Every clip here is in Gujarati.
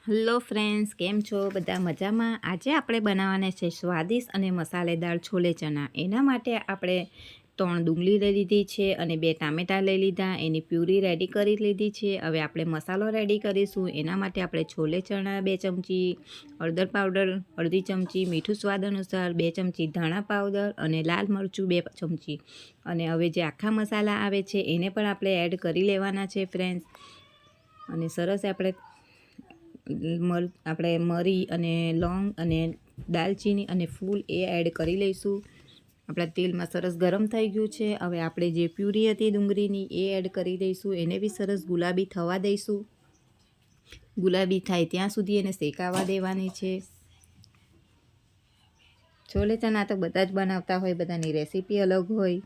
હેલો ફ્રેન્ડ્સ, કેમ છો? બધા મજામાં? આજે આપણે બનાવવાના છે સ્વાદિષ્ટ અને મસાલેદાર છોલે ચણા. એના માટે આપણે 3 ડુંગળી લઈ લીધી છે અને 2 ટામેટાં લઈ લીધા. એની પ્યુરી રેડી કરી લીધી છે. હવે આપણે મસાલો રેડી કરીશું. એના માટે આપણે છોલે ચણા 2 ચમચી, હળદર પાવડર અડધી ચમચી, મીઠું સ્વાદ અનુસાર 2 ચમચી, ધાણા પાવડર અને લાલ મરચું 2 ચમચી. અને હવે જે આખા મસાલા આવે છે એને પણ આપણે એડ કરી લેવાના છે ફ્રેન્ડ્સ. અને સરસ આપણે મરી અને લોંગ અને દાલચીની અને ફૂલ એ એડ કરી લઈશું. આપણા તેલમાં સરસ ગરમ થઈ ગયું છે. હવે આપણે જે પ્યુરી હતી ડુંગળીની એ એડ કરી દઈશું. એને બી સરસ ગુલાબી થવા દઈશું. ગુલાબી થાય ત્યાં સુધી એને શેકાવા દેવાની છે. છોલે ચણા તો બધા જ બનાવતા હોય, બધાની રેસીપી અલગ હોય.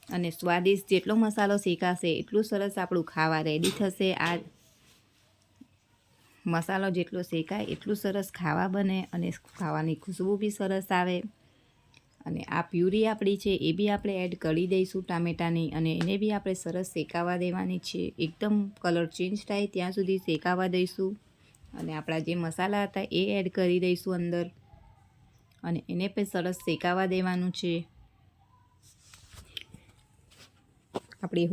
અને સ્વાદિષ્ટ જેટલો મસાલો શેકાશે એટલું સરસ આપણું ખાવા રેડી થશે. આ મસાલો જેટલો શેકાય એટલું સરસ ખાવા બને અને ખાવાની ખુશ્બુ બી સરસ આવે. અને આ પ્યુરી આપણી છે એ બી આપણે એડ કરી દઈશું ટામેટાની, અને એને બી આપણે સરસ શેકાવા દેવાની છે. એકદમ કલર ચેન્જ થાય ત્યાં સુધી શેકાવા દઈશું. અને આપણા જે મસાલા હતા એ એડ કરી દઈશું અંદર, અને એને પણ સરસ શેકાવા દેવાનું છે. આપણી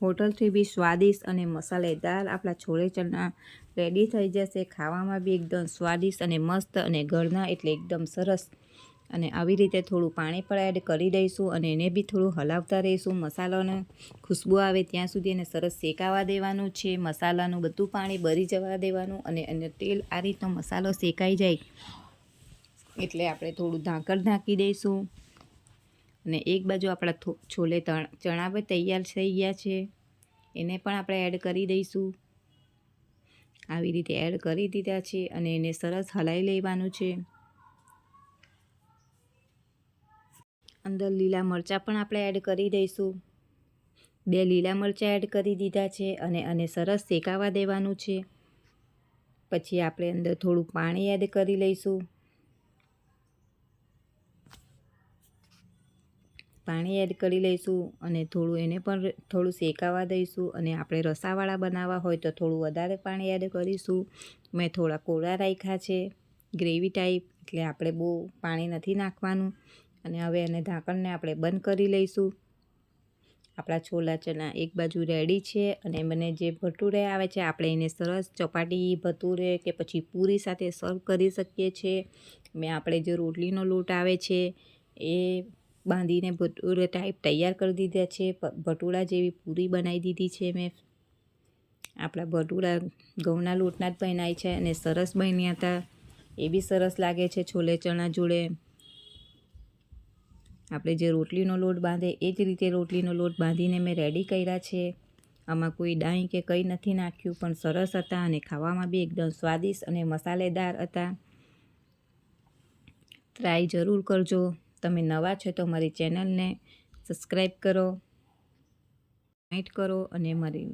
હોટલથી બી સ્વાદિષ્ટ અને મસાલેદાર આપણા છોલે ચણા રેડી થઈ જશે. ખાવામાં બી એકદમ સ્વાદિષ્ટ અને મસ્ત અને ઘરના એટલે એકદમ સરસ. અને આવી રીતે થોડું પાણી પણ એડ કરી દઈશું અને એને બી થોડું હલાવતા રહીશું. મસાલાને ખુશ્બુ આવે ત્યાં સુધી એને સરસ શેકાવા દેવાનું છે. મસાલાનું બધું પાણી બળી જવા દેવાનું, અને તેલ આ રીતનો મસાલો શેકાઈ જાય એટલે આપણે થોડું ઢાંકણ ઢાંકી દઈશું. અને એક બાજુ આપણા છોલે ચણા બી તૈયાર થઈ ગયા છે. એને પણ આપણે એડ કરી દઈશું. આવી રીતે એડ કરી દીધા છે અને એને સરસ હલાવી લેવાનું છે. અંદર લીલા મરચાં પણ આપણે એડ કરી દઈશું. 2 લીલા મરચાં એડ કરી દીધા છે અને સરસ શેકાવા દેવાનું છે. પછી આપણે અંદર થોડું પાણી એડ કરી લઈશું. પાણી એડ કરી લઈશું અને એને પણ થોડું શેકાવા દઈશું. અને આપણે રસાવાળા બનાવવા હોય તો થોડું વધારે પાણી એડ કરીશું. મેં થોડા કોરા રાખ્યા છે, ગ્રેવી ટાઈપ, એટલે આપણે બહુ પાણી નથી નાખવાનું. અને હવે એને ઢાંકણને આપણે બંધ કરી લઈશું. આપણા છોલા ચણા એક બાજુ રેડી છે. અને મને જે ભટુરે આવે છે આપણે એને સરસ ચપાટી, ભટુરે કે પછી પૂરી સાથે સર્વ કરી શકીએ છીએ. આપણે જે રોટલીનો લોટ આવે છે એ બાંધીને ભટુરે ટાઈપ તૈયાર કરી દીધા છે. ભટુરા જેવી પૂરી બનાવી દીધી છે મેં. આપણા ભટુરા ઘઉંના લોટના જ બનાય છે અને સરસ બન્યા હતા. એ બી સરસ લાગે છે છોલે ચણા જોડે. આપણે જે રોટલીનો લોટ બાંધે એ જ રીતે રોટલીનો લોટ બાંધીને મેં રેડી કર્યા છે. આમાં કોઈ દાઈ કે કંઈ નથી નાખ્યું, પણ સરસ હતા અને ખાવામાં બી એકદમ સ્વાદિષ્ટ અને મસાલેદાર હતા. ટ્રાય જરૂર કરજો. તમે નવા છો તો મારી ચેનલને સબસ્ક્રાઈબ કરો, કમેન્ટ કરો અને મારી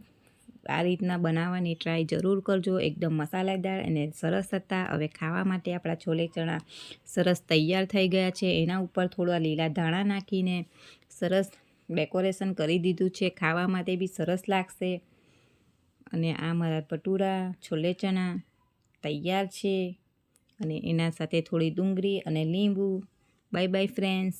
આ રીતના બનાવવાની ટ્રાય જરૂર કરજો. એકદમ મસાલેદાર અને સરસ હતા. હવે ખાવા માટે આપણા છોલે ચણા સરસ તૈયાર થઈ ગયા છે. એના ઉપર થોડા લીલા ધાણા નાખીને સરસ ડેકોરેશન કરી દીધું છે. ખાવા માટે બી સરસ લાગશે. અને આ મારા ભટુરા છોલે ચણા તૈયાર છે. અને એના સાથે થોડી ડુંગળી અને લીંબુ. Bye bye friends.